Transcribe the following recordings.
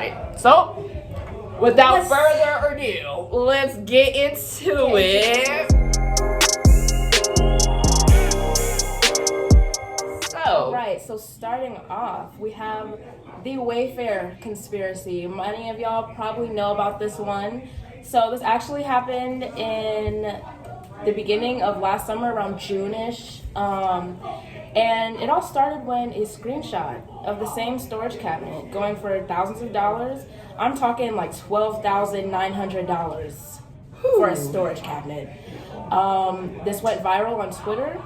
about it. So, without further ado, let's get into it. So starting off, we have the Wayfarer Conspiracy. Many of y'all probably know about this one. So this actually happened in the beginning of last summer, around June-ish. And it all started when a screenshot of the same storage cabinet going for thousands of dollars. I'm talking like $12,900 for a storage cabinet. This went viral on Twitter.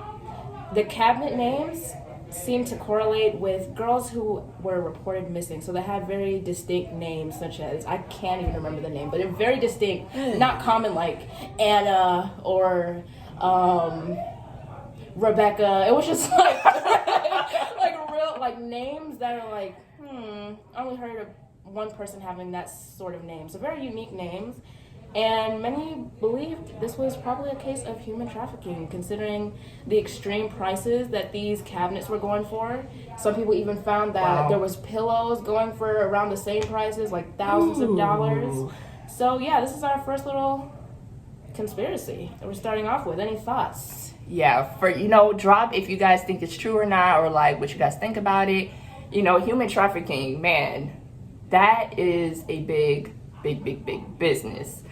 The cabinet names seem to correlate with girls who were reported missing. So they had very distinct names, such as, I can't even remember the name, but they're very distinct, not common like Anna or Rebecca. It was just like real like names that are like, I only heard of one person having that sort of name. So very unique names. And many believed this was probably a case of human trafficking, considering the extreme prices that these cabinets were going for. Some people even found that there was pillows going for around the same prices, like thousands of dollars. So yeah, this is our first little conspiracy that we're starting off with. Any thoughts? Yeah, drop if you guys think it's true or not, or like what you guys think about it. Human trafficking, man, that is a big business.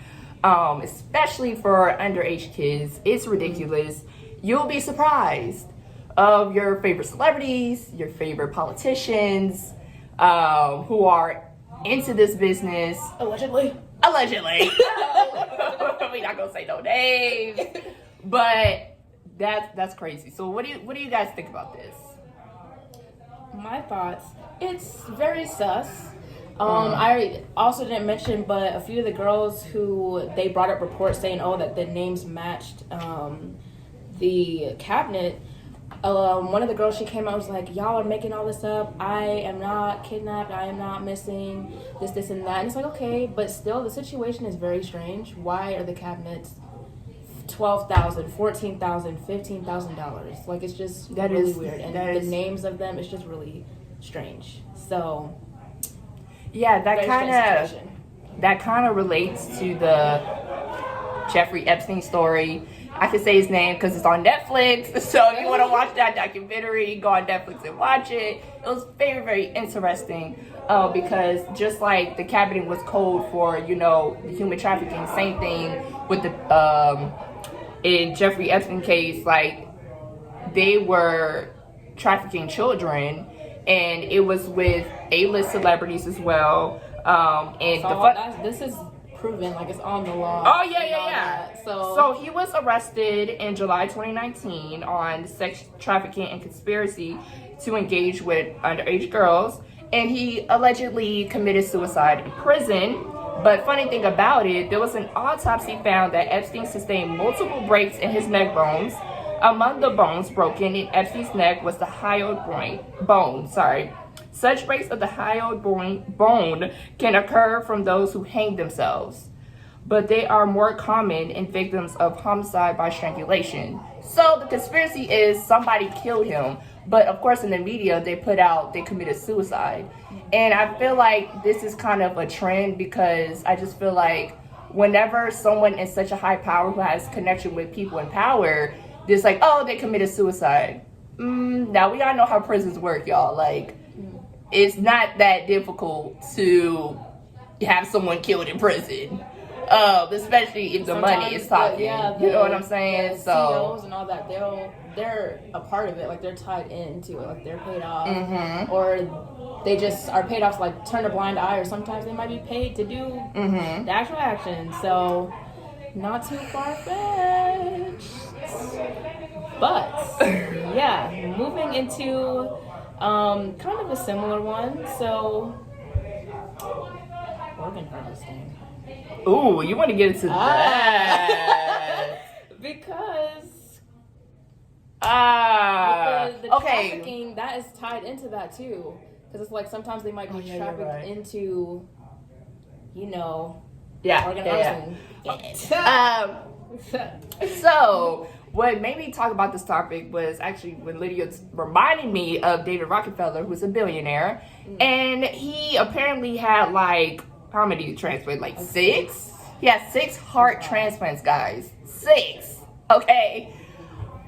Especially for underage kids. It's ridiculous. You'll be surprised of your favorite celebrities, your favorite politicians, who are into this business. Allegedly. We're not gonna say no names, but that's crazy. So what do you guys think about this? My thoughts. It's very sus. I also didn't mention, but a few of the girls who they brought up reports saying, that the names matched the cabinet. One of the girls, she came out and was like, y'all are making all this up. I am not kidnapped. I am not missing this, and that. And it's like, okay, but still the situation is very strange. Why are the cabinets $12,000, $14,000, $15,000? Like, it's just really weird. And the names of them, it's just really strange. So... yeah, that kind of relates to the Jeffrey Epstein story. I can say his name because it's on Netflix. So if you want to watch that documentary, go on Netflix and watch it. It was very, very interesting because just like the cabinet was code for, the human trafficking, same thing with the in Jeffrey Epstein case, like they were trafficking children. And it was with A-list celebrities as well. This is proven, like it's on the law. Oh, yeah. So he was arrested in July 2019 on sex trafficking and conspiracy to engage with underage girls. And he allegedly committed suicide in prison. But funny thing about it, there was an autopsy found that Epstein sustained multiple breaks in his neck bones. Among the bones broken in Epstein's neck was the hyoid bone. Such breaks of the hyoid bone can occur from those who hang themselves, but they are more common in victims of homicide by strangulation. So the conspiracy is somebody killed him, but of course in the media they put out they committed suicide. And I feel like this is kind of a trend because I just feel like whenever someone in such a high power who has connection with people in power, it's like, they committed suicide. Now, we all know how prisons work, y'all. Like, it's not that difficult to have someone killed in prison. Especially if the money is talking. You know what I'm saying? CEOs and all that, they're a part of it. Like, they're tied into it. Like, they're paid off. Or they just are paid off to, like, turn a blind eye. Or sometimes they might be paid to do the actual action. So, not too far-fetched. But yeah, moving into kind of a similar one. So organ harvesting. Ooh, you want to get into that? Because the trafficking, that is tied into that too. Because it's like sometimes they might be trafficked into, organ harvesting. So, what made me talk about this topic was actually when Lydia reminded me of David Rockefeller, who's a billionaire, and he apparently had like, how many transplants? Like 6? He had 6 heart transplants, guys. 6. Okay.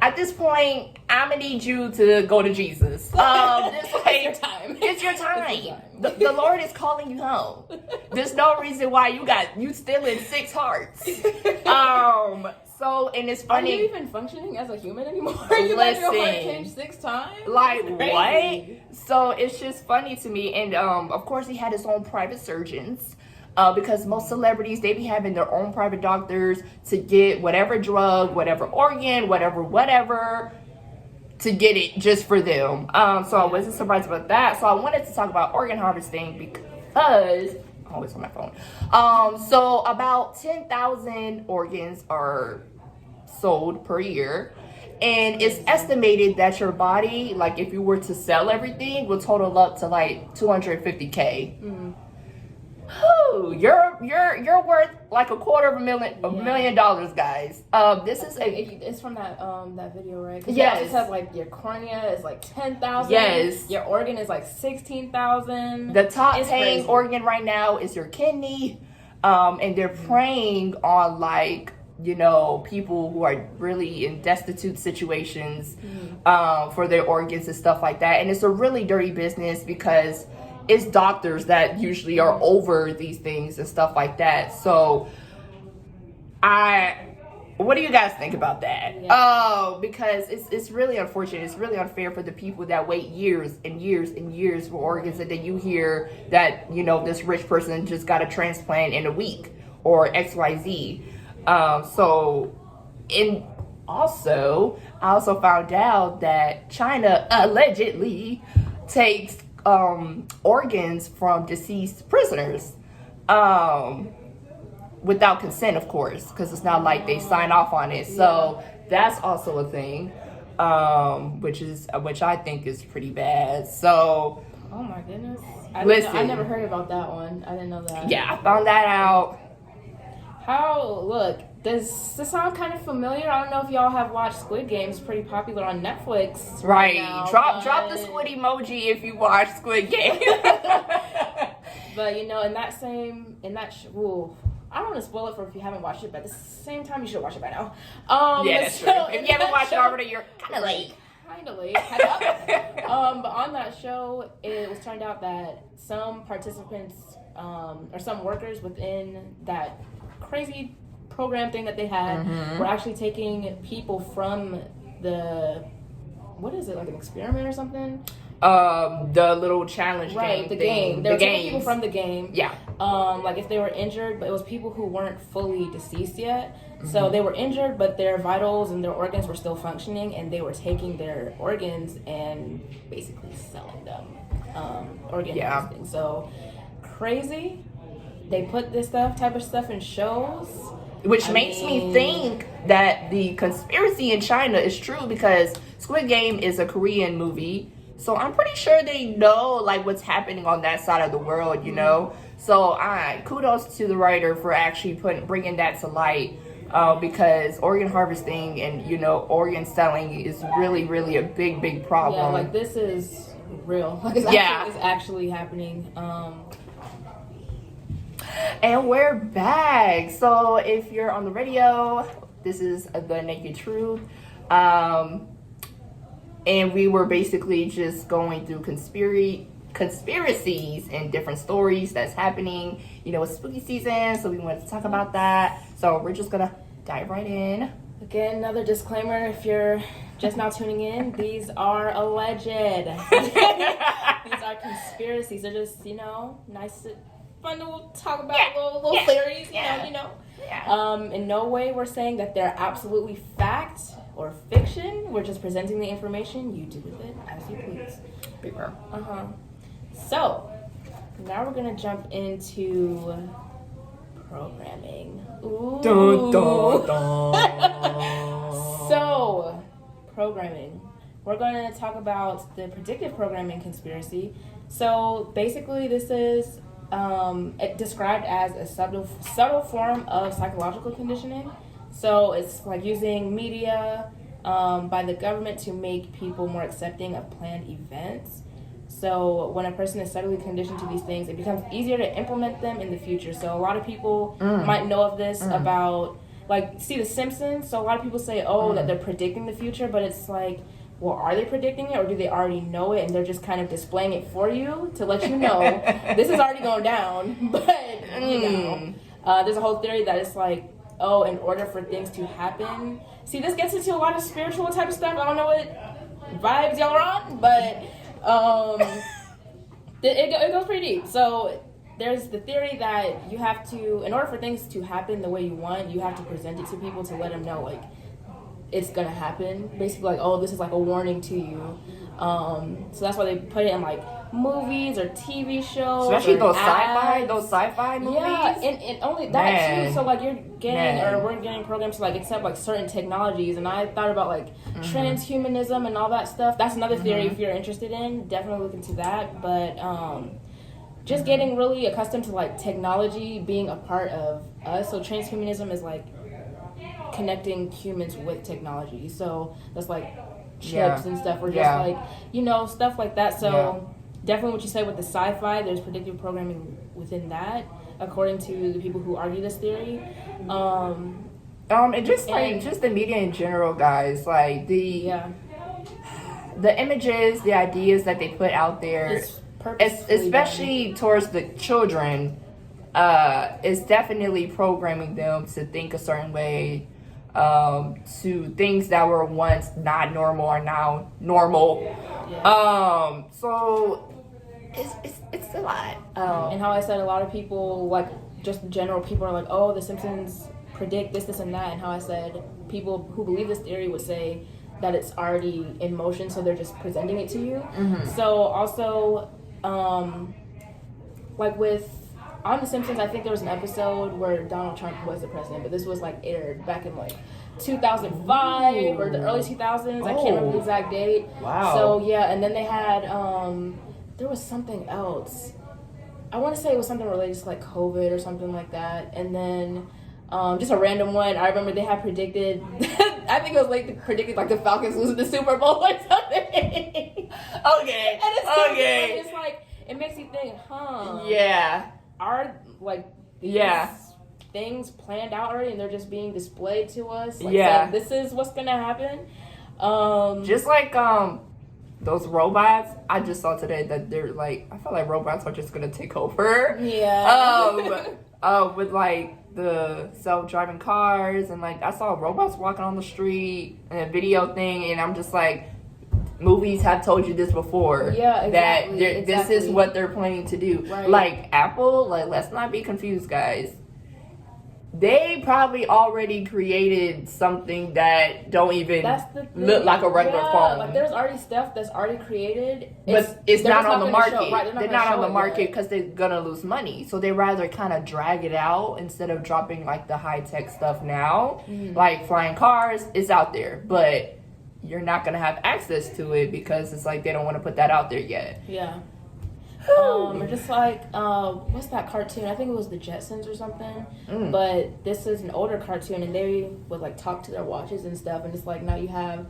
At this point, I'm gonna need you to go to Jesus. It's your time. It's your time. The Lord is calling you home. There's no reason why you still in 6 hearts. So, and it's funny. Are you even functioning as a human anymore? You let your heart change 6 times? Like, what? So, it's just funny to me. And, of course, he had his own private surgeons. Because most celebrities, they be having their own private doctors to get whatever drug, whatever organ, whatever, to get it just for them. So I wasn't surprised about that. So I wanted to talk about organ harvesting because I'm always on my phone. So about 10,000 organs are sold per year. And it's estimated that your body, like if you were to sell everything, will total up to like $250K. Mm-hmm. Whew, you're worth like $250,000 million, guys. This is it's from that video, right? Yes. It says like your cornea is like 10,000. Yes. Your organ is like 16,000. The top paying organ right now is your kidney, and they're preying on like, you know, people who are really in destitute situations for their organs and stuff like that. And it's a really dirty business because it's doctors that usually are over these things and stuff like that. So what do you guys think about that? Yeah. Because it's really unfortunate. It's really unfair for the people that wait years and years and years for organs, and then you hear that, you know, this rich person just got a transplant in a week or XYZ. I also found out that China allegedly takes organs from deceased prisoners without consent, of course, because it's not like they sign off on it. So that's also a thing, which I think is pretty bad. So, oh my goodness, I never heard about that one. I didn't know that. Yeah, I found that out. Does this sound kind of familiar? I don't know if y'all have watched Squid Game. It's pretty popular on Netflix right now. Drop the squid emoji if you watch Squid Game. But you know, I don't want to spoil it for if you haven't watched it, but at the same time, you should watch it by now. Yeah, that's true. If you haven't watched it already, you're kind of late. Catch up. But on that show, it was turned out that some participants or some workers within that crazy program thing that they had were actually taking people from what is it, like an experiment or something? The little challenge game. The game. They were taking people from the game. Yeah. Like if they were injured, but it was people who weren't fully deceased yet. So they were injured, but their vitals and their organs were still functioning, and they were taking their organs and basically selling them. Organ harvesting. So crazy. They put this type of stuff in shows. Which makes me think that the conspiracy in China is true, because Squid Game is a Korean movie. So I'm pretty sure they know like what's happening on that side of the world, you know. So kudos to the writer for actually bringing that to light, because organ harvesting and, you know, organ selling is really, really a big problem. Yeah, like this is real. Like it's actually happening. And we're back. So if you're on the radio, this is The Naked Truth. And we were basically just going through conspiracies and different stories that's happening. You know, it's spooky season, so we wanted to talk about that. So we're just gonna dive right in. Again, another disclaimer, if you're just now tuning in, these are alleged. These are conspiracies. They're just, you know, nice, fun to talk about little theories, you know. Yeah. In no way we're saying that they're absolutely fact or fiction. We're just presenting the information. You do with it as you please. Paper. So, now we're going to jump into programming. Ooh. Dun, dun, dun. So, programming. We're going to talk about the predictive programming conspiracy. So, basically, this is described as a subtle form of psychological conditioning. So it's like using media by the government to make people more accepting of planned events. So when a person is subtly conditioned to these things, it becomes easier to implement them in the future. So a lot of people might know of this about, like, see The Simpsons. So a lot of people say, that they're predicting the future, but it's like, well, are they predicting it, or do they already know it and they're just kind of displaying it for you to let you know this is already going down? But, there's a whole theory that it's like, in order for things to happen. See, this gets into a lot of spiritual type of stuff. I don't know what vibes y'all are on, but it goes pretty deep. So there's the theory that you have to, in order for things to happen the way you want, you have to present it to people to let them know, like, it's gonna happen. Basically, like, this is like a warning to you. So that's why they put it in like movies or TV shows, especially those ads. sci-fi movies. Yeah, and only that too. So like we're getting programs to like accept like certain technologies, and I thought about like transhumanism and all that stuff. That's another theory if you're interested in. Definitely look into that. But just getting really accustomed to like technology being a part of us. So transhumanism is like connecting humans with technology. So that's like chips and stuff, or just like, stuff like that. So definitely what you said with the sci-fi, there's predictive programming within that, according to the people who argue this theory. And just the media in general, guys, like the images, the ideas that they put out there, especially towards the children, is definitely programming them to think a certain way, to things that were once not normal are now normal. So it's a lot. And how I said, a lot of people, like just general people, are like, oh, The Simpsons predict this and that. And how I said, people who believe this theory would say that it's already in motion, so they're just presenting it to you. So also, like on The Simpsons, I think there was an episode where Donald Trump was the president, but this was like aired back in like 2005 or the early 2000s. I can't remember the exact date. Wow. So and then they had there was something else. I want to say it was something related to like COVID or something like that. And then just a random one. I remember they had predicted. I think it was like predicted like the Falcons losing the Super Bowl or something. Okay. And it's like it makes you think, Yeah. Are like these things planned out already, and they're just being displayed to us? Like, saying, this is what's gonna happen. Just like those robots, I just saw today that they're like, I feel like robots are just gonna take over. With like the self-driving cars, and like I saw robots walking on the street and a video thing, and I'm just like, movies have told you this before. That this is what they're planning to do. Right. Like Apple, like, let's not be confused, guys. They probably already created something that don't even look like a regular phone. Like there's already stuff that's already created. But it's not on the market. They're not on the market because they're gonna lose money. So they rather kind of drag it out instead of dropping like the high tech stuff now. Like flying cars is out there, but you're not gonna have access to it because it's like they don't want to put that out there yet. Just like what's that cartoon? I think it was the Jetsons or something. But this is an older cartoon, and they would like talk to their watches and stuff. And it's like now you have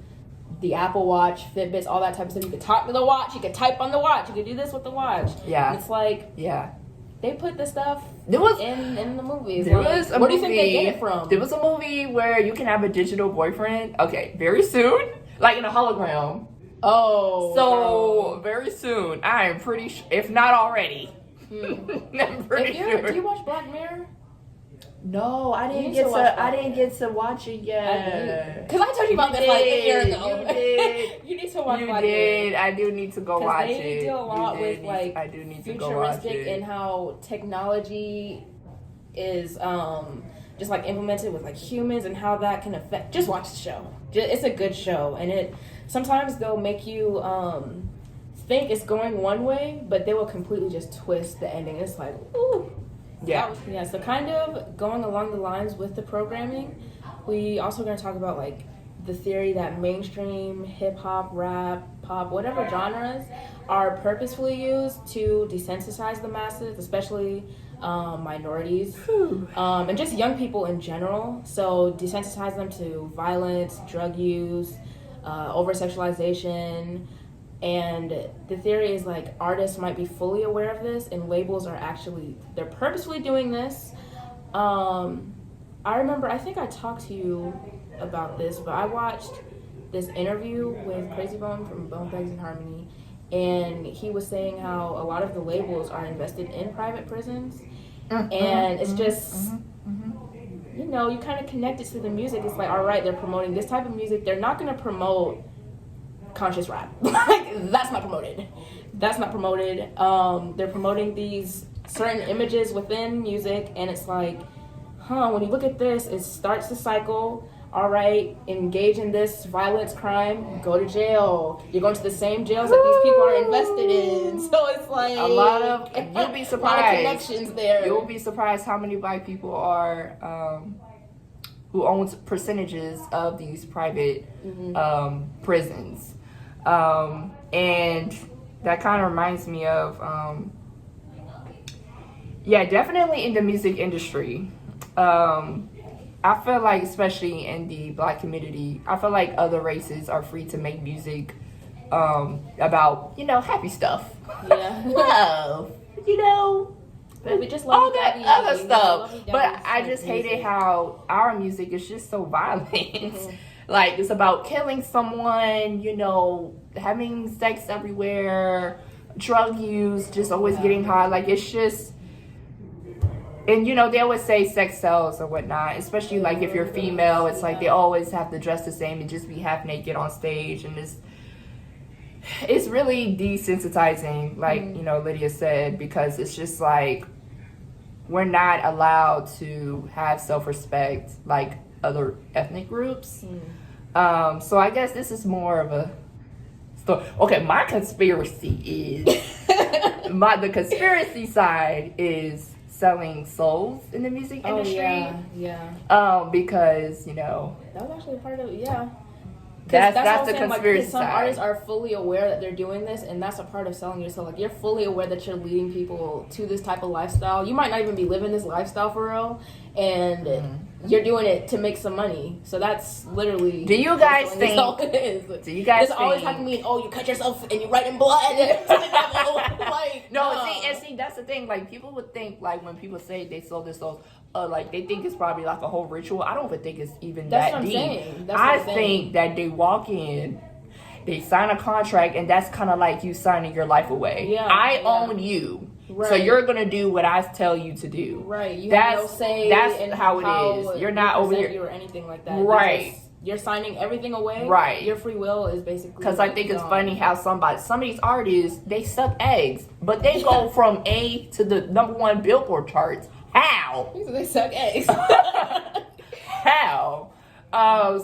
the Apple Watch, Fitbits, all that type of stuff. You could talk to the watch. You could type on the watch. You could do this with the watch. And it's like they put this stuff in the movies. Where do you think they get it from? There was a movie where you can have a digital boyfriend. Okay, very soon, like in a hologram. Very soon. I am pretty sure, if not already. I'm pretty sure. Do you watch Black Mirror? No, I didn't get to watch it yet. Because I told you about this like a year ago. You did. You need to watch Black Mirror. You did. I do need to go watch it. They deal a lot with like I do need to go watch it. And how technology is just like implemented with like humans and how that can affect. Just watch the show. It's a good show, and it sometimes they'll make you think it's going one way, but they will completely just twist the ending. It's like, ooh. So kind of going along the lines with the programming, we also going to talk about like the theory that mainstream hip-hop, rap, pop, whatever genres are purposefully used to desensitize the masses, especially minorities, and just young people in general. So desensitize them to violence, drug use, over-sexualization. And the theory is like artists might be fully aware of this, and labels are they're purposefully doing this. I remember, I think I talked to you about this, but I watched this interview with Crazy Bone from Bone Thugs and Harmony, and he was saying how a lot of the labels are invested in private prisons, and it's just, you know, you kind of connect it to the music. It's like, all right, they're promoting this type of music. They're not going to promote conscious rap. Like, that's not promoted. That's not promoted. They're promoting these certain images within music, and it's like, when you look at this, it starts the cycle. All right, engage in this violence crime, go to jail. You're going to the same jails that these people are invested in. So it's like you'll be surprised. A lot of connections there. You'll be surprised how many Black people are who owns percentages of these private prisons, and that kind of reminds me of definitely in the music industry. I feel like, especially in the Black community, I feel like other races are free to make music about, you know, happy stuff. Yeah. Love. You know, we just love all that other stuff. But I just music. hated how our music is just so violent. Like, it's about killing someone, you know, having sex everywhere, drug use, just always getting high. Like, it's just... And, you know, they always say sex sells or whatnot, especially, like, if you're female, it's like they always have to dress the same and just be half naked on stage. And it's really desensitizing, like, you know, Lydia said, because it's just like we're not allowed to have self-respect like other ethnic groups. So I guess this is more of a story. Okay, my conspiracy is... the conspiracy side is... selling souls in the music industry. Because, you know, that was actually part of it. That's the conspiracy side. Some artists are fully aware that they're doing this, and that's a part of selling yourself. Like, you're fully aware that you're leading people to this type of lifestyle. You might not even be living this lifestyle for real, and you're doing it to make some money. So that's literally... Do you guys think... This always have to mean, you cut yourself and you write in blood to the devil. Like, see, that's the thing. Like, people would think, like, when people say they sold their souls, like, they think it's probably like a whole ritual. I don't even think it's even that deep. I think that they walk in, they sign a contract, and that's kind of like you signing your life away. I own you. Right. So you're going to do what I tell you to do. Right. You have no say in how it is. You're not over here. Or anything like that. Right. You're signing everything away. Right. Your free will is basically... Because I think it's funny how some of these artists, they suck eggs, but they go from A to the #1 Billboard charts. How? They suck eggs. How?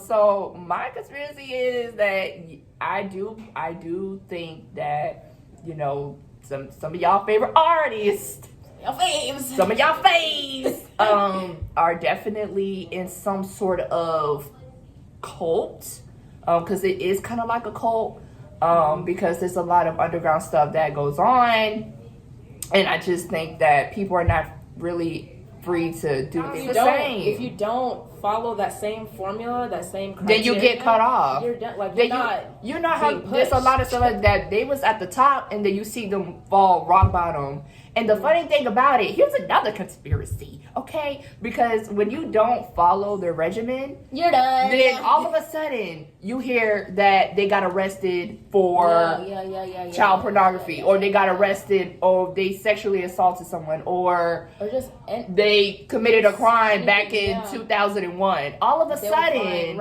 So my conspiracy is that I do think that, you know, some of y'all favorite artists, some of y'all faves, are definitely in some sort of cult, because it is kind of like a cult, because there's a lot of underground stuff that goes on, and I just think that people are not really free to do things the same. If you don't follow that same formula, that same criteria, then you get cut off. You're done. Like, you're not how there's a lot of stuff that they was at the top, and then you see them fall rock bottom. And the funny thing about it, here's another conspiracy, okay? Because when you don't follow the regimen, you're done. Then all of a sudden, you hear that they got arrested for child pornography, or they got arrested, or they sexually assaulted someone, or just they committed a crime back in 2001. All of a sudden,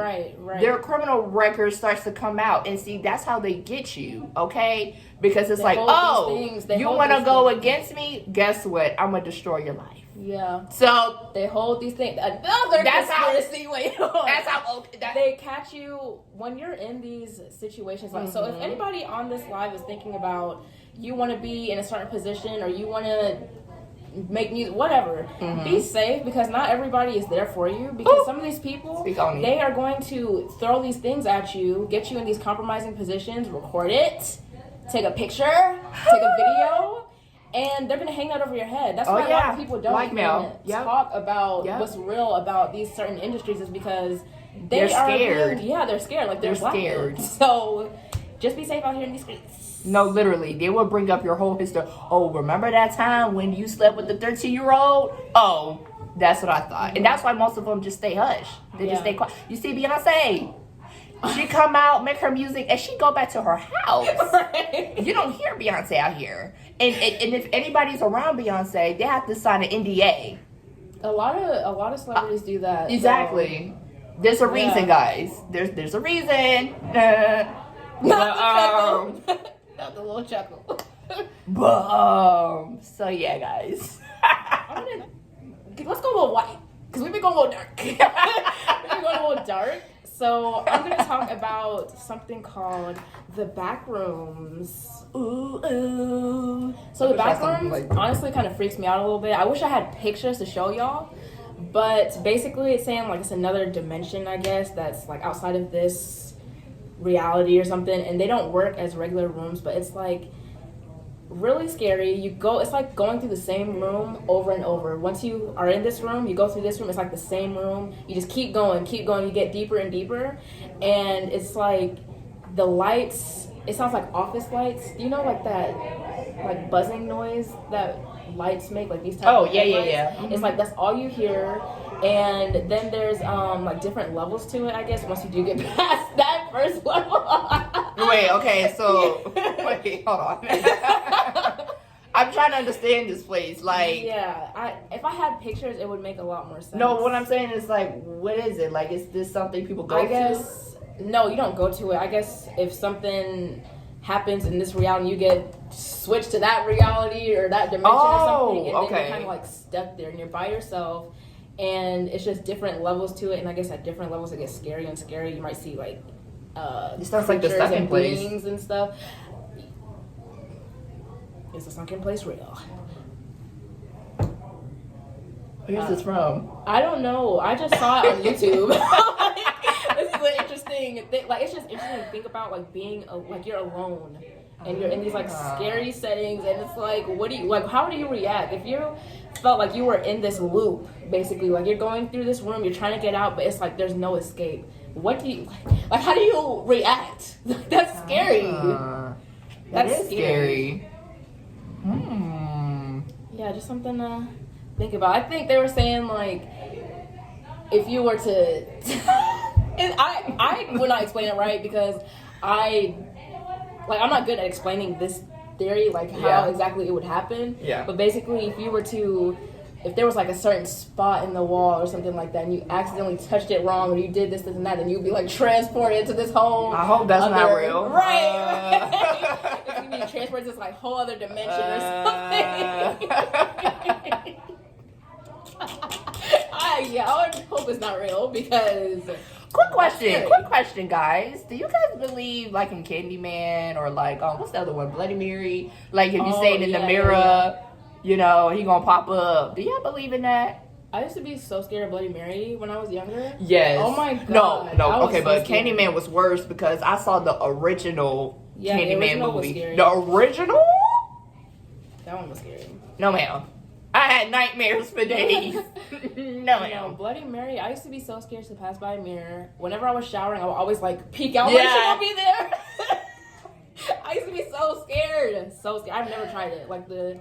their criminal record starts to come out, and see, that's how they get you, okay? Because it's like, you want to go against me? Guess what? I'm going to destroy your life. Yeah. So they hold these things. Another conspiracy. That's how they catch you when you're in these situations. Like, so if anybody on this live is thinking about, you want to be in a certain position, or you want to make music, whatever, be safe, because not everybody is there for you, because some of these people, they are going to throw these things at you, get you in these compromising positions, record it, take a picture, take a video, and they're gonna hang that over your head. That's Oh, why a lot yeah. of people don't Blackmail. even Yep. talk about Yep. what's real about these certain industries is because They're are scared. they're scared. Like they're scared. So just be safe out here in these streets. No, literally, they will bring up your whole history. Oh, remember that time when you slept with the 13-year-old? Oh, that's what I thought. And that's why most of them just stay hush. They just stay quiet. You see Beyonce, she come out, make her music, and she go back to her house. Right. You don't hear Beyonce out here. And if anybody's around Beyonce, they have to sign an NDA. A lot of celebrities do that. Exactly. So. There's a reason, guys. There's a reason. Not the little chuckle. So yeah, guys. Let's go a little white, because we've been going a little dark. We've been going a little dark. So I'm going to talk about something called the back rooms. Ooh, ooh. So the back rooms honestly kind of freaks me out a little bit. I wish I had pictures to show y'all. But basically it's saying like it's another dimension, I guess, that's like outside of this reality or something. And they don't work as regular rooms, but it's like really scary. It's like going through the same room over and over. Once you are in this room, you go through this room, it's like the same room. You just keep going, you get deeper and deeper. And it's like the lights, it sounds like office lights. Do you know like that like buzzing noise that lights make, like these types of yeah. Mm-hmm. It's like that's all you hear. And then there's like different levels to it, I guess, once you do get past that first level. Wait, okay, so wait, hold on. I'm trying to understand this place. Like, yeah, if I had pictures, it would make a lot more sense. No, what I'm saying is like, what is it? Like, is this something people go to? No, you don't go to it. I guess if something happens in this reality, you get switched to that reality or that dimension or something, and then you're kind of like stuck there, and you're by yourself, and it's just different levels to it. And I guess at different levels, it gets scarier and scarier. You might see like it sounds like the second place beings and stuff. Is the sunken place real? Where's this from? I don't know. I just saw it on YouTube. This is an interesting thing. Like, it's just interesting to think about, like, being like you're alone and you're in these like scary settings, and it's like, how do you react if you felt like you were in this loop, basically? Like, you're going through this room, you're trying to get out, but it's like there's no escape. What do you like? How do you react? That's scary. That's scary. Yeah, just something to think about. I think they were saying like if you were to and I would not explain it right because I'm not good at explaining this theory, like how exactly it would happen. Yeah. But basically if there was like a certain spot in the wall or something like that and you accidentally touched it wrong or you did this and that, then you'd be like transported to this whole I hope that's not real. Right. It's gonna be transported to this like whole other dimension or something. I would hope it's not real because Quick question, guys. Do you guys believe like in Candyman or like what's the other one, Bloody Mary? Like if you say it in the mirror, you know, he gonna pop up. Do y'all believe in that? I used to be so scared of Bloody Mary when I was younger. Yes. Oh my god. No. Okay, but Candyman was worse because I saw the original Candyman movie. The original? That one was scary. No, ma'am. I had nightmares for days. No, ma'am. Bloody Mary, I used to be so scared to pass by a mirror. Whenever I was showering, I would always like peek out like she won't be there. I used to be so scared. So scared. I've never tried it. Like I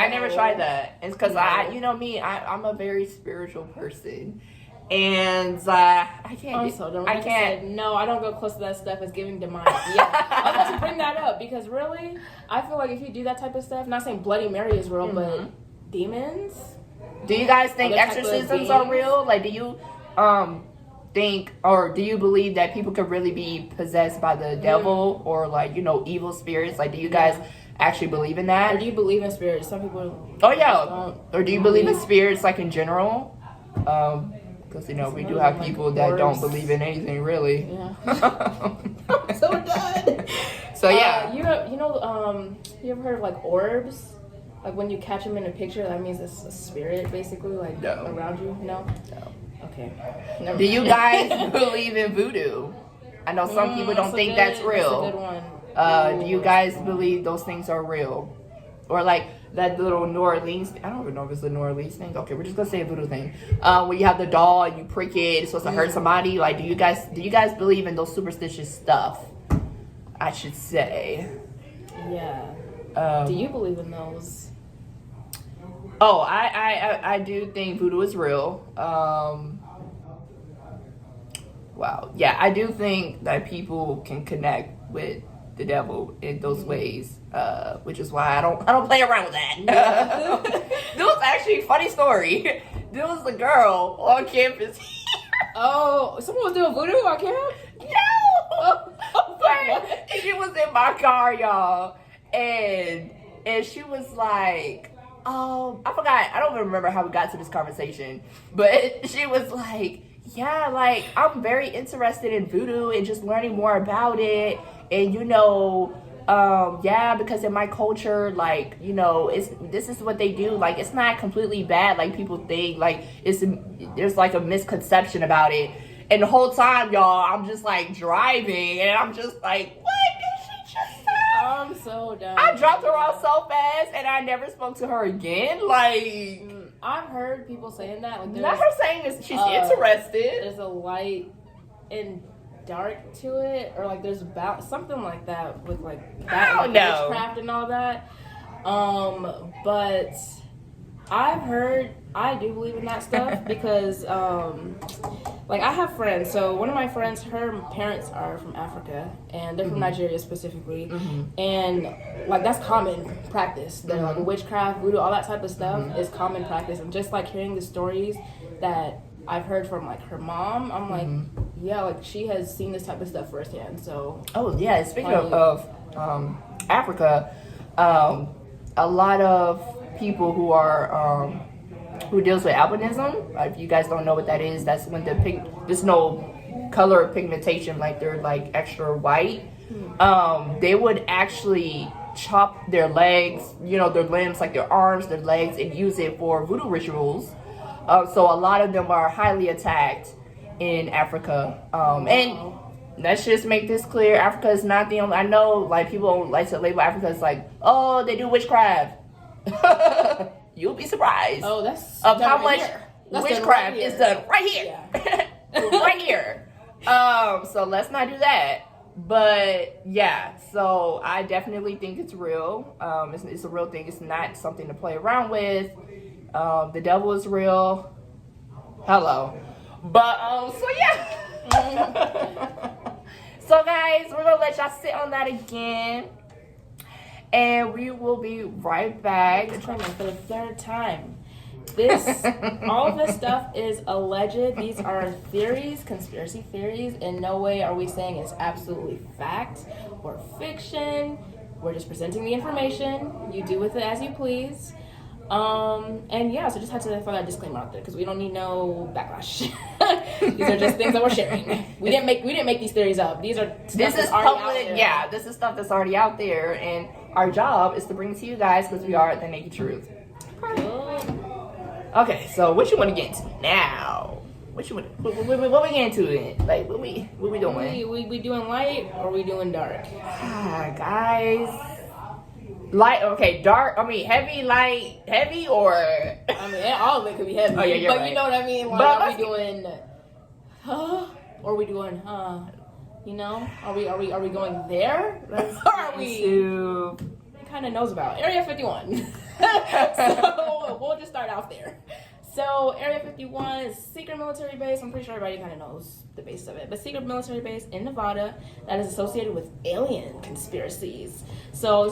never tried that. It's because I'm a very spiritual person. And I can't. I can't. No, I don't go close to that stuff. It's giving demonic. Yeah, I was about to bring that up because really, I feel like if you do that type of stuff, not saying Bloody Mary is real, but demons. Do you guys think exorcisms are real? Like, do you think, or do you believe that people could really be possessed by the devil or like evil spirits? Like, do you guys actually believe in that? Or do you believe in spirits? Some people. Oh yeah. Or do you believe in spirits like in general? Because we do have people that don't believe in anything really. Yeah. So done. So yeah. You ever heard of like orbs? Like when you catch them in a picture, that means it's a spirit basically like around you. No. Okay. Do you guys believe in voodoo? I know some people don't think that's real. That's a good one. Do you guys believe those things are real? or like that little New Orleans. I don't even know if it's a New Orleans thing. Okay, we're just gonna say a voodoo thing. Where you have the doll and you prick it, it's supposed to hurt somebody. Like, do you guys believe in those superstitious stuff? I should say. Yeah. Do you believe in those? Oh, I do think voodoo is real. Wow. Yeah, I do think that people can connect with the devil in those ways, which is why I don't play around with that. Yeah. There was actually a funny story. There was a girl on campus. Oh, someone was doing voodoo on campus? No! But she was in my car, y'all. And she was like, I forgot. I don't even remember how we got to this conversation. But she was like, yeah, like, I'm very interested in voodoo and just learning more about it. And, because in my culture, like, this is what they do. Like, it's not completely bad like people think. Like, there's like a misconception about it. And the whole time, y'all, I'm just like driving and I'm just like, what did she just say? I'm so done. I dropped her off so fast and I never spoke to her again. Like, I've heard people saying that. Like, not her saying this, she's interested. There's a light and dark to it, or like there's about something like that with like that, I don't know, witchcraft and all that. But I've heard, I do believe in that stuff because like I have friends. So one of my friends, her parents are from Africa and they're from Nigeria specifically, and like that's common practice. They're like witchcraft, voodoo, all that type of stuff is common practice. And just like hearing the stories that I've heard from like her mom, I'm like, yeah, like she has seen this type of stuff firsthand. So speaking of Africa, a lot of people who are who deals with albinism, if you guys don't know what that is, that's when there's no color pigmentation, like they're like extra white. They would actually chop their legs, their limbs, like their arms, their legs, and use it for voodoo rituals. So a lot of them are highly attacked in Africa. And let's just make this clear, Africa is not the only, I know like people like to label Africa as like, oh, they do witchcraft. You'll be surprised of how much witchcraft is done right here. Yeah. Right here. So let's not do that. But yeah, so I definitely think it's real. It's a real thing. It's not something to play around with. The devil is real. Hello. But so yeah. So guys, we're gonna let y'all sit on that again. And we will be right back. For the third time. All of this stuff is alleged. These are theories, conspiracy theories. In no way are we saying it's absolutely fact or fiction. We're just presenting the information. You do with it as you please. And yeah, so just had to throw that disclaimer out there because we don't need no backlash. These are just things that we're sharing. We didn't make these theories up. This is public. Yeah, this is stuff that's already out there, and our job is to bring it to you guys because we are the naked truth. Okay, so what you want to get into now? What we getting into then? Like what we doing? We doing light or we doing dark? Guys. Light, okay, dark, heavy, light, heavy, or... all of it could be heavy. Oh, yeah, you're but right. You know what I mean? Like, are we doing, or are we doing, Are we going there? Or are we... kind of knows about Area 51. So, we'll just start off there. So, Area 51 is a secret military base. I'm pretty sure everybody kind of knows the base of it. But secret military base in Nevada that is associated with alien conspiracies. So,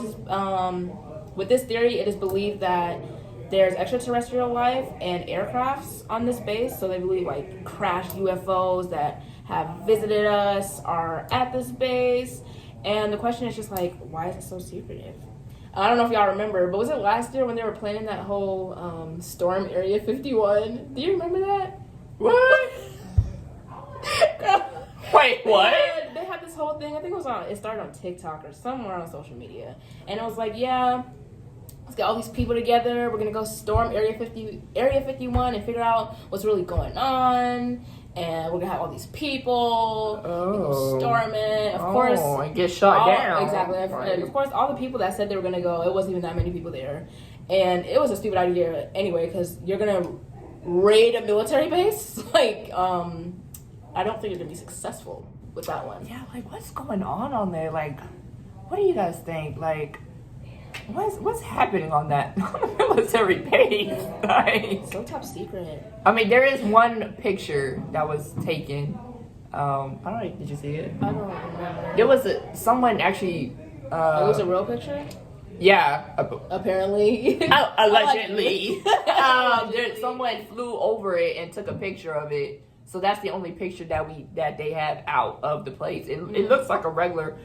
with this theory, it is believed that there's extraterrestrial life and aircrafts on this base. So, they believe, like, crashed UFOs that have visited us are at this base. And the question is just, like, why is it so secretive? I don't know if y'all remember, but was it last year when they were planning that whole storm Area 51? Do you remember that? What? Wait, what? They had this whole thing. I think it started on TikTok or somewhere on social media, and it was like, yeah, let's get all these people together. We're gonna go storm Area 51 and figure out what's really going on. And we're gonna have all these people storm it. Of course, and get shot down. Exactly. And of course, all the people that said they were gonna go, it wasn't even that many people there, and it was a stupid idea anyway because you're gonna raid a military base. Like, I don't think you're gonna be successful with that one. Yeah, like what's going on there? Like, what do you guys think? Like, what's happening on that military base? Like, So top secret. I mean, there is one picture that was taken. I don't know. Did you see it? I don't remember. There was someone actually. It was a real picture. Yeah. Apparently. Allegedly. Someone flew over it and took a picture of it. So that's the only picture that they have out of the place. It looks like a regular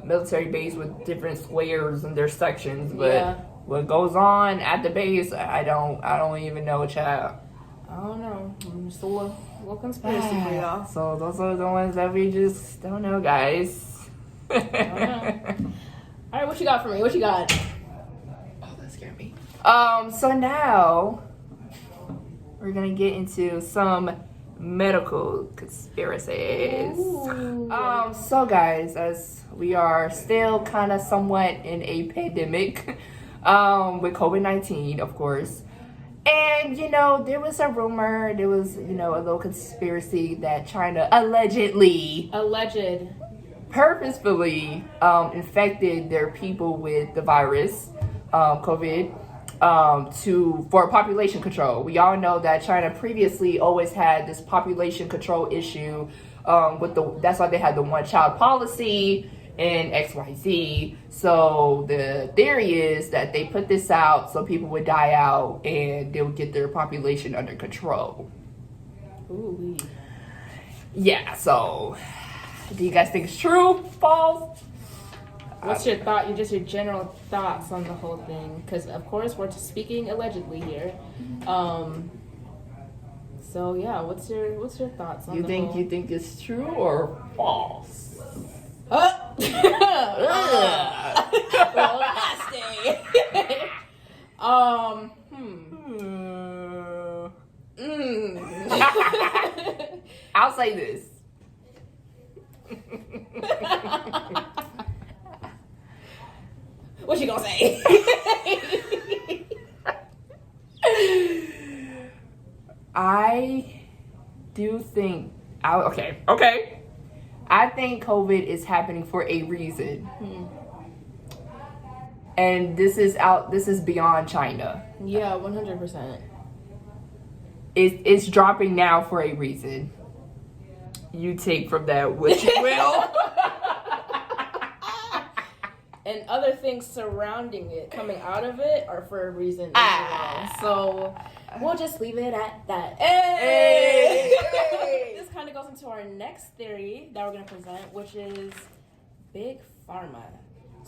military base with different squares and their sections, but what goes on at the base, I don't even know, child. I don't know. It's a little conspiracy for y'all. So those are the ones that we just don't know, guys. All right, what you got for me? What you got? Oh, that scared me. So now we're gonna get into some medical conspiracies. So guys, as we are still kind of somewhat in a pandemic with COVID-19, of course, and there was a rumor, there was a little conspiracy that China alleged purposefully infected their people with the virus, COVID, for population control. We all know that China previously always had this population control issue that's why they had the one-child policy and XYZ. So the theory is that they put this out so people would die out and they would get their population under control. Ooh. Yeah, so do you guys think it's true? False? What's your thought? Your general thoughts on the whole thing? Because of course we're just speaking allegedly here. So yeah, what's your thoughts on you think it's true or false? Well, nasty. I'll say this. What you gonna say? I do think okay. I think COVID is happening for a reason. And this is beyond China. Yeah, 100%. It's dropping now for a reason. You take from that what you will. And other things surrounding it, coming out of it, are for a reason as well. So we'll just leave it at that. Hey! This kind of goes into our next theory that we're going to present, which is Big Pharma.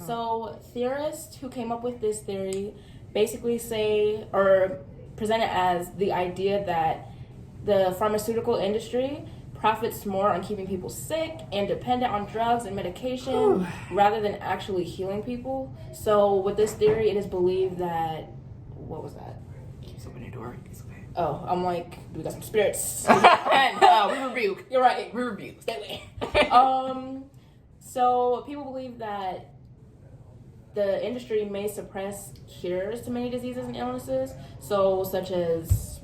So theorists who came up with this theory basically say, or present it as the idea that the pharmaceutical industry profits more on keeping people sick and dependent on drugs and medication rather than actually healing people. So with this theory, it is believed that... What was that? Keep opening the door. It's okay. Oh, I'm like, we got some spirits. No, we rebuke. You're right. We rebuke. Stay away. So people believe that the industry may suppress cures to many diseases and illnesses, so such as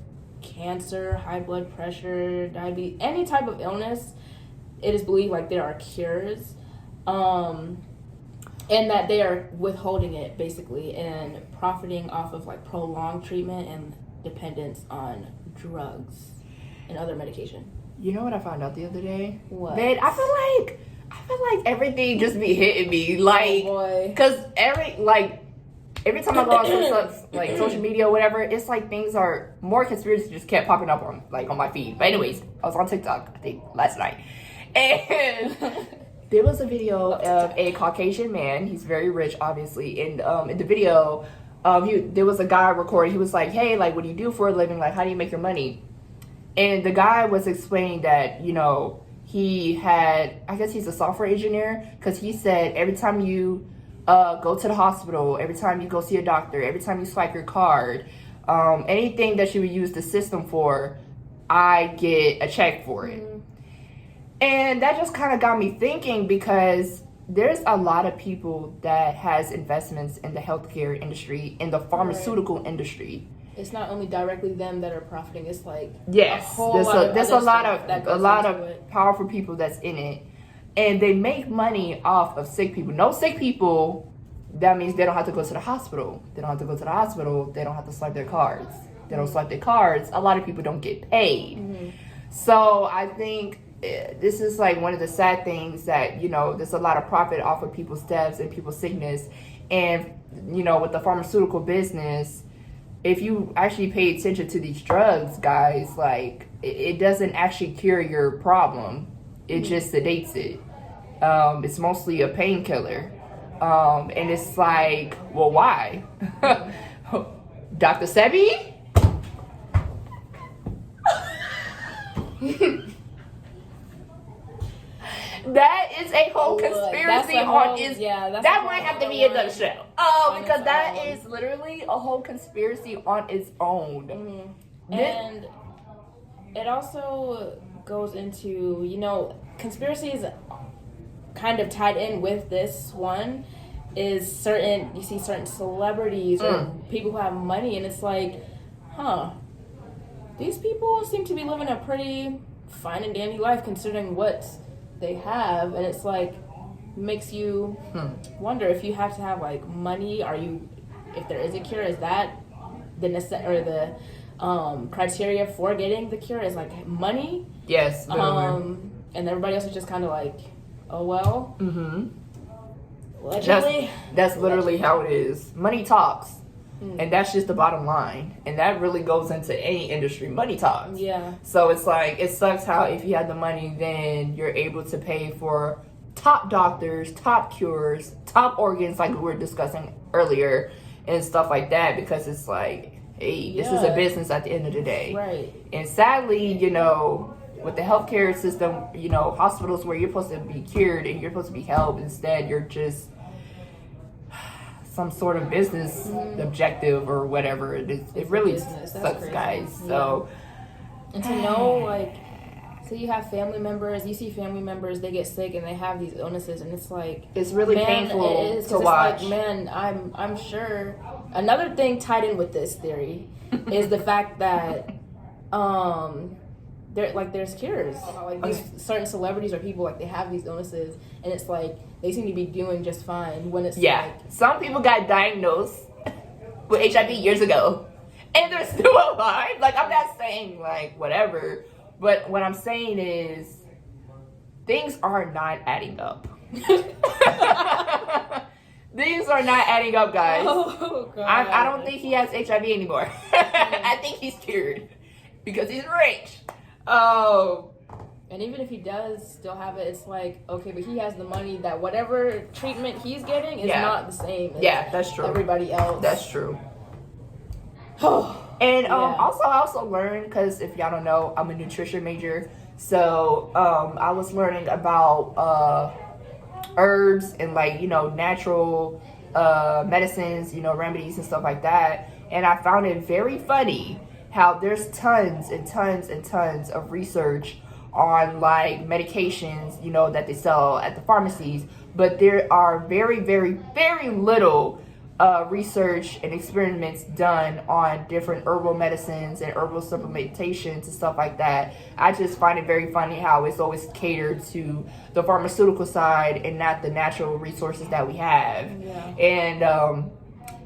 cancer, high blood pressure, diabetes, any type of illness. It is believed like there are cures, and that they are withholding it basically and profiting off of like prolonged treatment and dependence on drugs and other medication. You know what I found out the other day? What? Man, I feel like everything just be hitting me, like, because every time I go on social media or whatever, it's like things are more conspiracy just kept popping up on my feed. But anyways, I was on TikTok I think last night, and there was a video of a Caucasian man. He's very rich, obviously. And in the video, there was a guy recording. He was like, "Hey, like, what do you do for a living? Like, how do you make your money?" And the guy was explaining that he had, I guess he's a software engineer, because he said every time you go to the hospital, every time you go see a doctor, every time you swipe your card, anything that you would use the system for, I get a check for it. And that just kind of got me thinking, because there's a lot of people that has investments in the healthcare industry, in the pharmaceutical industry. It's not only directly them that are profiting. It's like there's a lot of powerful people that's in it, and they make money off of sick people. No sick people. That means they don't have to go to the hospital. They don't have to go to the hospital. They don't have to swipe their cards. They don't swipe their cards. A lot of people don't get paid. So I think this is like one of the sad things that, there's a lot of profit off of people's deaths and people's sickness. And, with the pharmaceutical business, if you actually pay attention to these drugs, guys, like, it doesn't actually cure your problem. It just sedates it. It's mostly a painkiller. And it's like, well, why? Dr. Sebi? That is a whole conspiracy on his. That might have to be another show. Because that is literally a whole conspiracy on its own. And it also goes into, conspiracies kind of tied in with this one is you see certain celebrities or people who have money, and it's like, these people seem to be living a pretty fine and dandy life considering what they have, and it's like makes you wonder if you have to have like money. If there is a cure, is that the criteria for getting the cure is like money? Yes. And everybody else is just kind of like, oh well. Allegedly. That's literally how it is. Money talks. And that's just the bottom line. And that really goes into any industry. Money talks. Yeah. So it's like, it sucks how if you have the money, then you're able to pay for top doctors, top cures, top organs like we were discussing earlier and stuff like that, because it's like, hey, this is a business at the end of the day. Right. And sadly, with the healthcare system, hospitals where you're supposed to be cured and you're supposed to be helped, instead you're just some sort of business objective or whatever. It really sucks, guys. So, and to know, so you have family members, you see family members, they get sick and they have these illnesses, and it's like, it's really painful to watch. It's like, I'm sure. Another thing tied in with this theory is the fact that there's cures. These certain celebrities or people, they have these illnesses, and it's like they seem to be doing just fine. When it's some people got diagnosed with HIV years ago, and they're still alive. I'm not saying whatever, but what I'm saying is things are not adding up. Things are not adding up, guys. Oh, God. I don't think he has HIV anymore. I think he's cured because he's rich. Oh. And even if he does still have it, it's like, okay, but he has the money that whatever treatment he's getting is not the same as that's true. Everybody else. That's true. And also I also learned, because if y'all don't know, I'm a nutrition major. So I was learning about herbs and natural medicines, remedies and stuff like that. And I found it very funny how there's tons and tons and tons of research on medications, that they sell at the pharmacies, but there are very, very, very little research and experiments done on different herbal medicines and herbal supplementations and stuff like that. I just find it very funny how it's always catered to the pharmaceutical side and not the natural resources that we have. And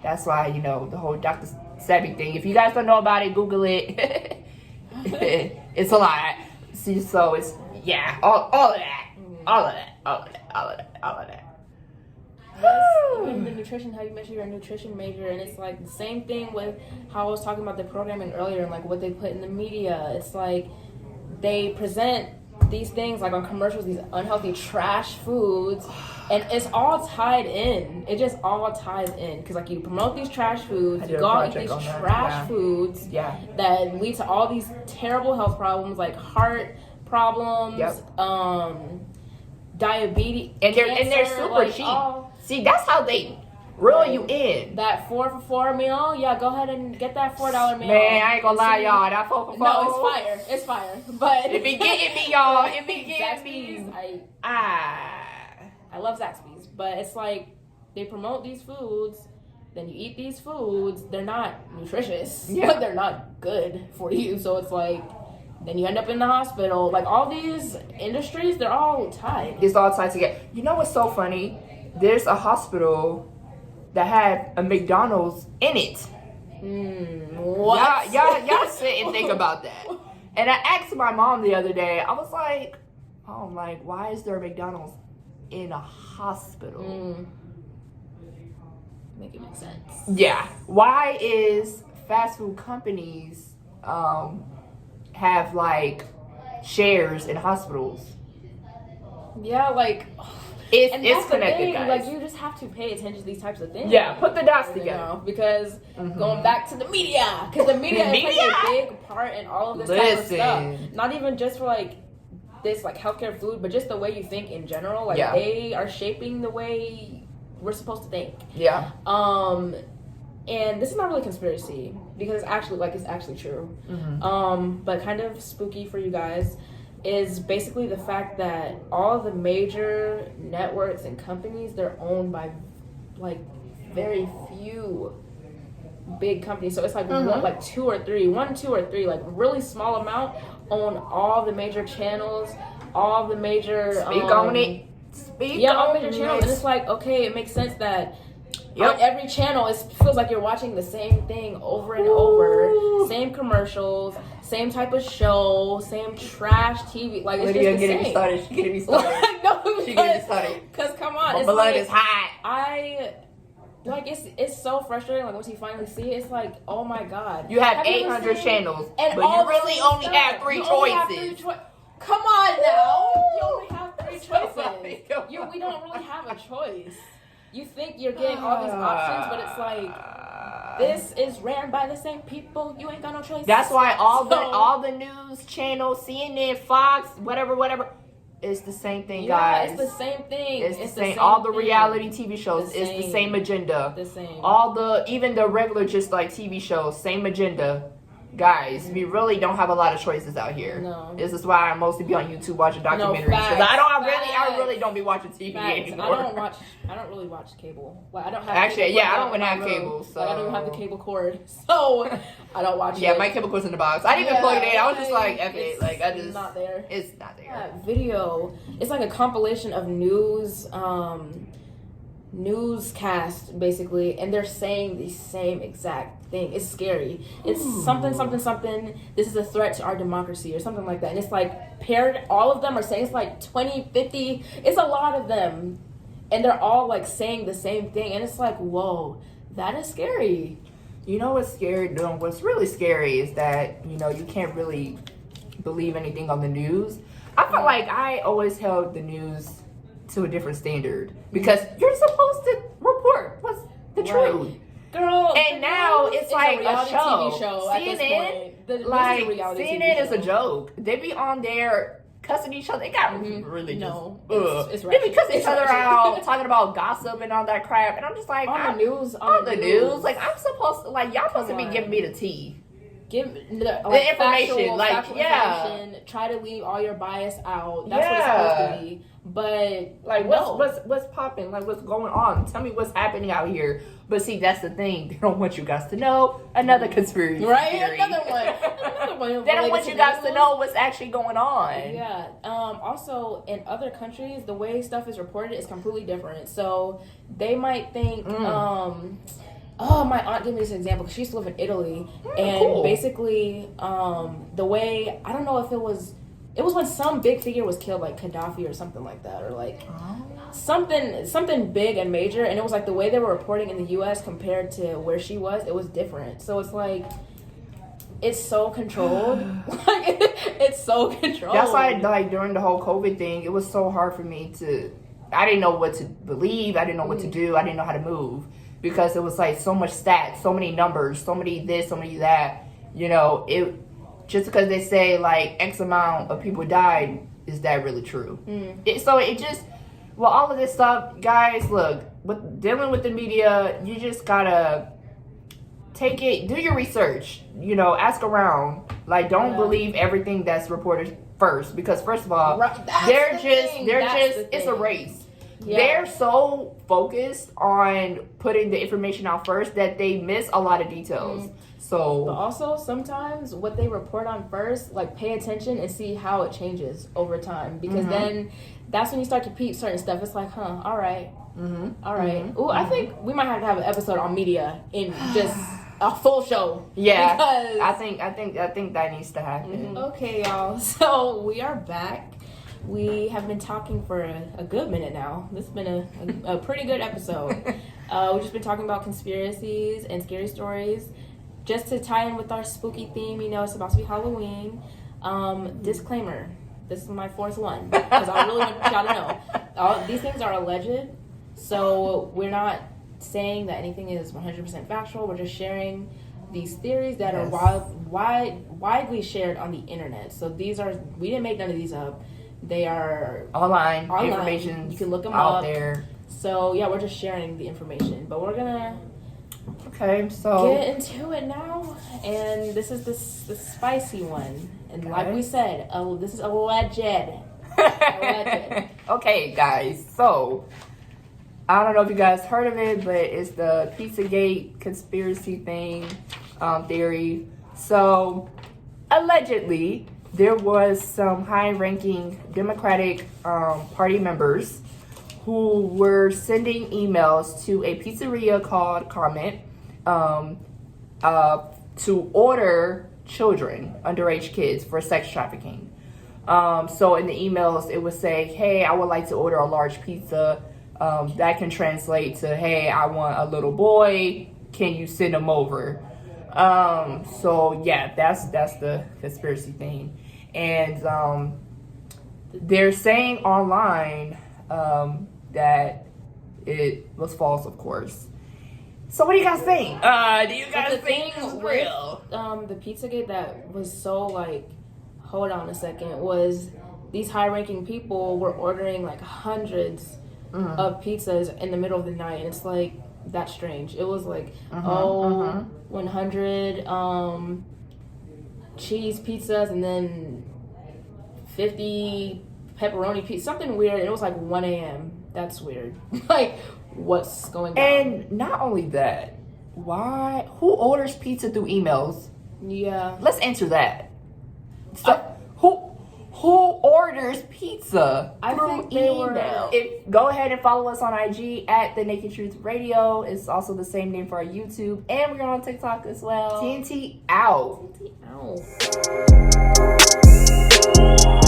that's why, the whole Dr. Sebi thing, if you guys don't know about it, Google it. It's a lot. See, so it's all of that. Even the nutrition, how you mentioned you're a nutrition major, and it's like the same thing with how I was talking about the programming earlier and what they put in the media. It's like they present these things on commercials, these unhealthy trash foods, and it's all tied in. It just all ties in because you promote these trash foods, you go out and eat these trash foods that lead to all these terrible health problems like heart problems, diabetes, and they're super cheap. See, that's how they reel you in. That 4 for $4 meal, yeah, go ahead and get that $4 meal. Man, I ain't gonna lie, y'all. That 4 for $4. No, it's fire. It's fire. But it be getting me, y'all. It be getting me. I love Zaxby's, but it's like they promote these foods. Then you eat these foods. They're not nutritious. Yeah. But they're not good for you. So it's like, then you end up in the hospital. Like, all these industries, they're all tied. It's all tied together. You know what's so funny? There's a hospital that had a McDonald's in it. What? Y'all sit and think about that. And I asked my mom the other day, I was like, why is there a McDonald's in a hospital? Make it make sense. Yeah. Why is fast food companies have like shares in hospitals? Yeah, like it's connected, guys. Like, you just have to pay attention to these types of things. Yeah, put the dots together. Know, because going back to the media, because the media is playing a big part in all of this type of stuff. Not even just for like this like healthcare food, but just the way you think in general. Like they are shaping the way we're supposed to think. Yeah. And this is not really conspiracy because it's actually true. But kind of spooky for you guys is basically the fact that all the major networks and companies, they're owned by like very few big companies. So it's like one, two or three, like really small amount own all the major channels, all the major Speak on it. All major channels. And it's like, okay, it makes sense that on every channel it feels like you're watching the same thing over and over, same commercials, same type of show, same trash TV. Like, it's Lydia, just the getting same. She getting me started. No, she getting me started. Because come on, my it's blood like, is hot. It's so frustrating. Like, once you finally see it, it's like, oh my god, you have 800 channels, and but you really only have 3 choices. Come on now, you only have 3 choices. We don't really have a choice. You think you're getting all these options, but it's like, this is ran by the same people. You ain't got no choice. That's why all the news channels, CNN, Fox, whatever, it's the same thing, guys. It's the same thing. It's the same. All the reality TV shows, it's the same agenda. The same. Even the regular just like TV shows, same agenda. Guys, we really don't have a lot of choices out here. No. This is why I mostly be on YouTube watching documentaries. Because I really don't be watching TV anymore. I don't really watch cable. Like, I don't have Actually, I don't even have cable. So like, I don't even have the cable cord. So I don't watch it. Yeah, my cable cord's in the box. I didn't even plug it in. I was just like, F it. Like, I just not there. It's not there. That video. It's like a compilation of newscast basically, and they're saying the same exact thing. It's scary. It's something. This is a threat to our democracy or something like that. And it's like paired. All of them are saying it's like 20, 50. It's a lot of them, and they're all like saying the same thing. And it's like, whoa, that is scary. You know what's scary? What's really scary is that you can't really believe anything on the news. I feel like I always held the news to a different standard because you're supposed to report what's the truth. Girl, and now it's like a show. TV show CNN, CNN is a joke. They be on there cussing each other. They got really it's they be cussing each other out, talking about gossip and all that crap. And I'm just like, on the news. Like, I'm supposed to, like, y'all supposed to be giving me the tea. Give the information, factual information. Try to leave all your bias out. That's what it's supposed to be. But like, what's popping? Like, what's going on? Tell me what's happening out here. But see, that's the thing. They don't want you guys to know. Another conspiracy theory. Another one. They don't want you guys to know what's actually going on. Yeah. Also, in other countries, the way stuff is reported is completely different. So they might think. Oh, my aunt gave me this example because she used to live in Italy, and basically, the way, I don't know if it was when some big figure was killed, like Gaddafi or something like that, or like something big and major, and it was like the way they were reporting in the U.S. compared to where she was, it was different. So it's like, it's so controlled. It's so controlled. That's why, like, during the whole COVID thing, it was so hard for me I didn't know what to believe, I didn't know what to do, I didn't know how to move. Because it was like so much stats, so many numbers, so many this, so many that. Just because they say like X amount of people died, is that really true? well, all of this stuff, guys, look, with dealing with the media, you just gotta take it, do your research, you know, ask around. Like, don't believe everything that's reported first, because first of all, it's a race. Yeah. They're so focused on putting the information out first that they miss a lot of details. So, but also sometimes what they report on first, like, pay attention and see how it changes over time, because then that's when you start to peep certain stuff. It's like, all right. All right. Ooh, I think we might have to have an episode on media in just a full show. Yeah, because I think that needs to happen. Okay, y'all. So we are back. We have been talking for a good minute now. This has been a pretty good episode. We've just been talking about conspiracies and scary stories. Just to tie in with our spooky theme, you know, it's about to be Halloween. Disclaimer, this is my fourth one, because I really want y'all to know. These things are alleged, so we're not saying that anything is 100% factual. We're just sharing these theories that are widely shared on the internet. So we didn't make none of these up. They are online information. You can look them out up there. So yeah, we're just sharing the information, but we're gonna get into it now. And this is the spicy one. And like we said, this is alleged. Okay, guys. So I don't know if you guys heard of it, but it's the Pizzagate Conspiracy theory. So allegedly, there was some high-ranking Democratic Party members who were sending emails to a pizzeria called Comment to order children, underage kids, for sex trafficking. So in the emails, it would say, hey, I would like to order a large pizza. That can translate to, hey, I want a little boy. Can you send him over? So yeah, that's the conspiracy thing. And they're saying online that it was false, of course. So what do you guys think? Do you guys think it's real? The Pizzagate that was so, like, hold on a second, was these high-ranking people were ordering like hundreds of pizzas in the middle of the night, and it's like, that's strange. It was like 100 cheese pizzas and then 50 pepperoni pizzas, something weird. It was like 1 a.m. That's weird. Like, what's going on? And not only that, who orders pizza through emails? Yeah, let's answer that. So, who orders pizza through email? Go ahead and follow us on IG at The Naked Truth Radio. It's also the same name for our YouTube, and we're on TikTok as well. TNT out. TNT out.